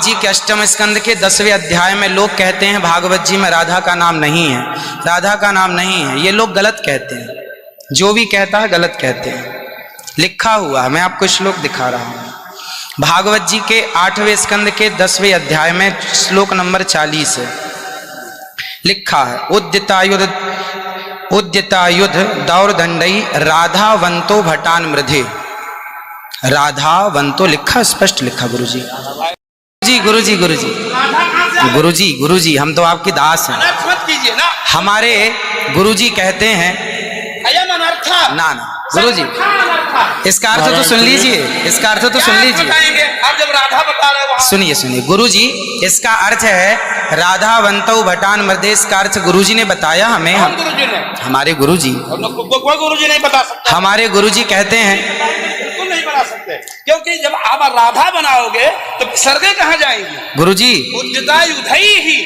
जी के अष्टम स्कंद के 10वें अध्याय में लोग कहते हैं भागवत जी में राधा का नाम नहीं है, राधा का नाम नहीं है। ये लोग गलत कहते हैं, जो भी कहता है गलत कहते हैं। लिखा हुआ है, मैं आपको श्लोक दिखा रहा हूं। भागवत जी के 8वें स्कंद के 10वें अध्याय में श्लोक नंबर 40 है, लिखा है उद्यतायुध दौरदंडई राधावंतो भटान मृधे। राधावंतो लिखा, स्पष्ट लिखा गुरुजी। गुरुजी गुरुजी गुरुजी गुरुजी हम तो आपके दास हैं, हमारे गुरुजी कहते हैं ना ना गुरुजी, इसका अर्थ तो सुन लीजिए, इसका अर्थ तो सुन लीजिए। आप जब राधा बता रहे हो, सुनिए सुनिए गुरुजी, इसका अर्थ है राधावंतो भटान मृधे। इसका अर्थ गुरुजी ने बताया हमें, गुरुजी ने, हमारे गुरुजी, कोई गुरुजी नहीं बता सकता। हमारे गुरुजी कहते हैं बिल्कुल नहीं बता सकते, क्योंकि जब आप राधा बनाओगे तो सर्गे कहाँ जाएंगी? गुरुजी उद्यतायुधई ही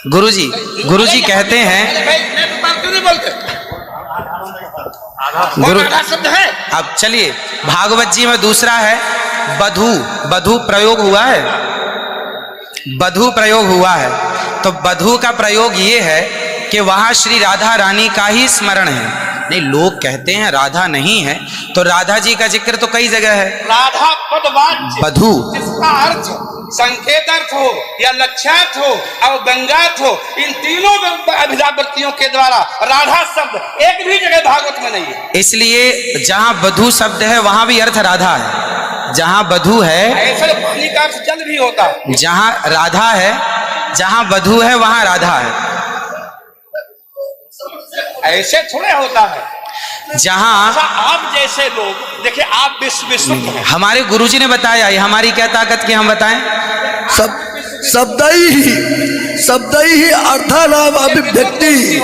गुरुजी, गुरुजी कहते हैं गुरु शब्द है। अब चलिए भागवत जी में दूसरा है बधू, बधू प्रयोग हुआ है, बधू प्रयोग हुआ है। तो बधू का प्रयोग ये है कि वहां श्री राधा रानी का ही स्मरण है। नहीं, लोग कहते हैं राधा नहीं है, तो राधा जी का जिक्र तो कई जगह है। राधा पदवाच्य बधू जिसका अर्थ संकेत अर्थ हो या लक्ष्यार्थ हो और गंगार्थ हो, इन तीनों अभिधावृत्तियों के द्वारा राधा शब्द एक भी जगह भागवत में नहीं है। इसलिए जहां बधू शब्द है वहां भी अर्थ राधा है। जहां बधू है ऐसे पानी का अर्थ जल भी होता है। जहां राधा है, जहां बधू है वहां राधा है। ऐसे थोड़े होता है। जहां आप जैसे लोग देखिए, आप विश्व हमारे गुरुजी ने बताया, ये हमारी क्या ताकत की हम बताएं? शब्द ही अर्थानाम अभिव्यक्ति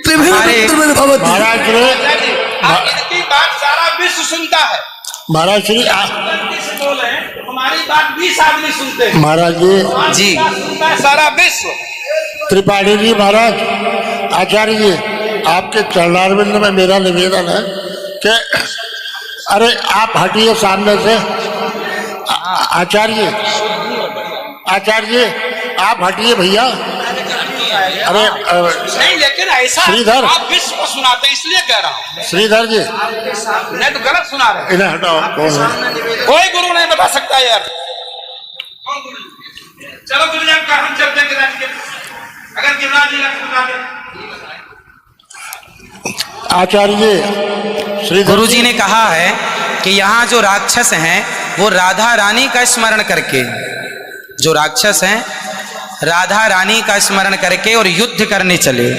त्रिभिन्न भवति। महाराज इनकी बात सारा विश्व सुनता है। महाराज श्री बोले हमारी बात 20 आदमी सुनते हैं। महाराज जी सारा विश्व। त्रिपाठी जी, महाराज आचार्य जी, आपके चरणारविंद में मेरा निवेदन है कि अरे आप हटिए सामने से। आचार्य आचार्य आप हटिए भैया। अरे नहीं, लेकिन ऐसा श्रीधर, आप विश्व को सुनाते हैं इसलिए कह रहा हूँ। श्रीधर जी नहीं तो गलत सुना रहे। इन्हें हटाओ। कौन है? कोई गुरु नहीं बता सकता यार। चलो गुरुजन का हम चलते हैं, अगर गिरिराज जी बता दे। आचार्य जी, श्री गुरुजी ने कहा है कि यहाँ जो राक्षस हैं वो राधा रानी का स्मरण करके, जो राक्षस हैं राधा रानी का स्मरण करके और युद्ध करने चले।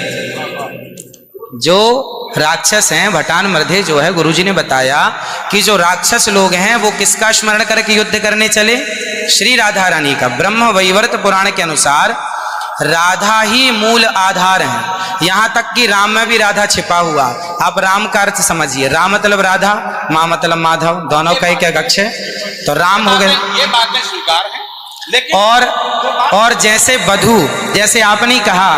जो राक्षस हैं भटान मृधे जो है, गुरुजी ने बताया कि जो राक्षस लोग हैं वो किसका स्मरण करके युद्ध करने चले? श्री राधा रानी का। ब्रह्म वैवर्त पुराण के अनुसार राधा ही मूल आधार है। यहां तक कि राम में भी राधा छिपा हुआ। आप राम का अर्थ समझिए, राम मतलब राधा, माँ मतलब माधव, दोनों का एक अक्ष है, तो राम हो गए। ये बातें स्वीकार है, लेकिन और जैसे बधू, जैसे आपने कहा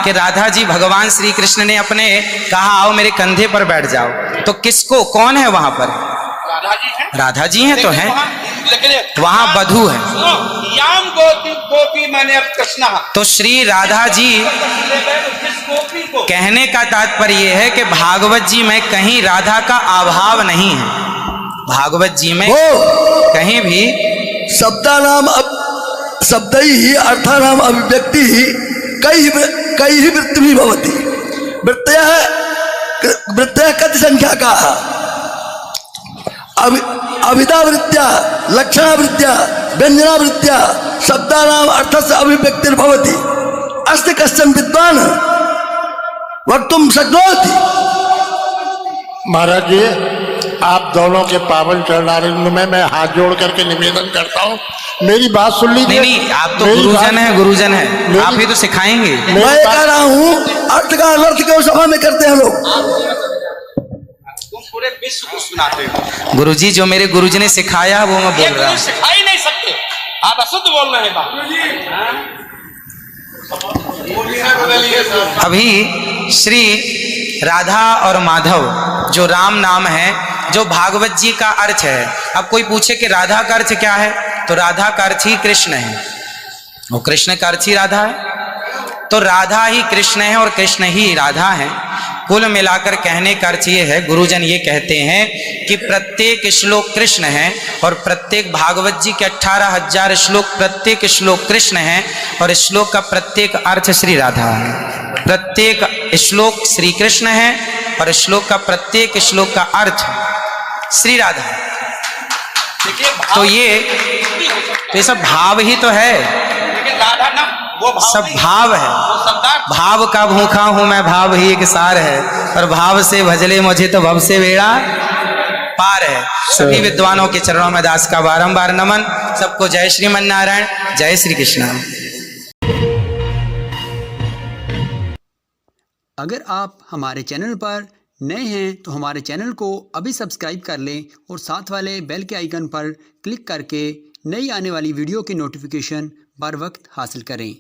कि राधा जी भगवान श्री कृष्ण ने अपने कहा आओ मेरे कंधे पर बैठ जाओ, तो किसको, कौन है वहां पर? राधा जी हैं। राधा जी हैं तो हैं, लेकिन वहां बधू है। याम गोपी गोपी मैंने कृष्णा, तो श्री राधा जी कहने का तात्पर्य यह है कि भागवत जी में कहीं राधा का अभाव नहीं है। भागवत जी में कहीं भी शब्द ही अर्थानाम अभिव्यक्ति कई वृत्ति भी भवति। वृत्तयः कति संख्या का? अभिधावृत्त्या, लक्षणावृत्त्या, व्यंजनावृत्त्या शब्दानाम अर्थस्य अभिव्यक्तिर्भवति। अस्ति कश्चन विद्वान् वक्तुं शक्नोति। महाराज जी, आप दोनों के पावन चरणारविंद में मैं हाथ जोड़ करके निवेदन करता हूँ, मेरी बात सुन लीजिए। नहीं, आप तो गुरुजन हैं, गुरुजन हैं, आप ही तो सिखाएंगे। मैं कह रहा हूँ अर्थ का अनर्थ क्यों सभा में करते हैं लोग? पूरे विश्व को सुनाते हो। गुरुजी जो मेरे गुरुजी ने सिखाया वो मैं बोल रहा हूँ। सिखा ही नहीं सकते, आप अशुद्ध बोल रहे हैं। अभी श्री राधा और माधव जो राम नाम है जो भागवत जी का अर्थ है। अब कोई पूछे कि राधा का अर्थ क्या है, तो राधा का अर्थ ही कृष्ण है, और कृष्ण का अर्थ ही राधा है। तो राधा ही कृष्ण है और कृष्ण ही राधा है। कुल मिलाकर कहने का अर्थ ये है, गुरुजन ये कहते हैं कि प्रत्येक श्लोक कृष्ण है और प्रत्येक भागवत जी के 18,000 श्लोक, प्रत्येक श्लोक कृष्ण है और श्लोक का प्रत्येक अर्थ श्री राधा है। प्रत्येक श्लोक श्री कृष्ण है और श्लोक का प्रत्येक श्लोक का अर्थ श्री राधा है। देखिए तो ये सब भाव ही तो है, लेकिन राधा ना वो भाव सब नहीं, भाव है। वो शब्दार्थ। भाव का भूखा हूं मैं, भाव ही एक सार है, और भाव से भजले मुझे तो भव से बेड़ा पार है। सभी विद्वानों के चरणों में दास का बारंबार नमन। सबको जय श्रीमन नारायण, जय श्री कृष्ण। अगर आप हमारे चैनल पर नए हैं तो हमारे चैनल को अभी सब्सक्राइब कर लें और साथ वाले बेल के आइकन पर क्लिक करके नई आने वाली वीडियो की नोटिफिकेशन बर वक्त हासिल करें।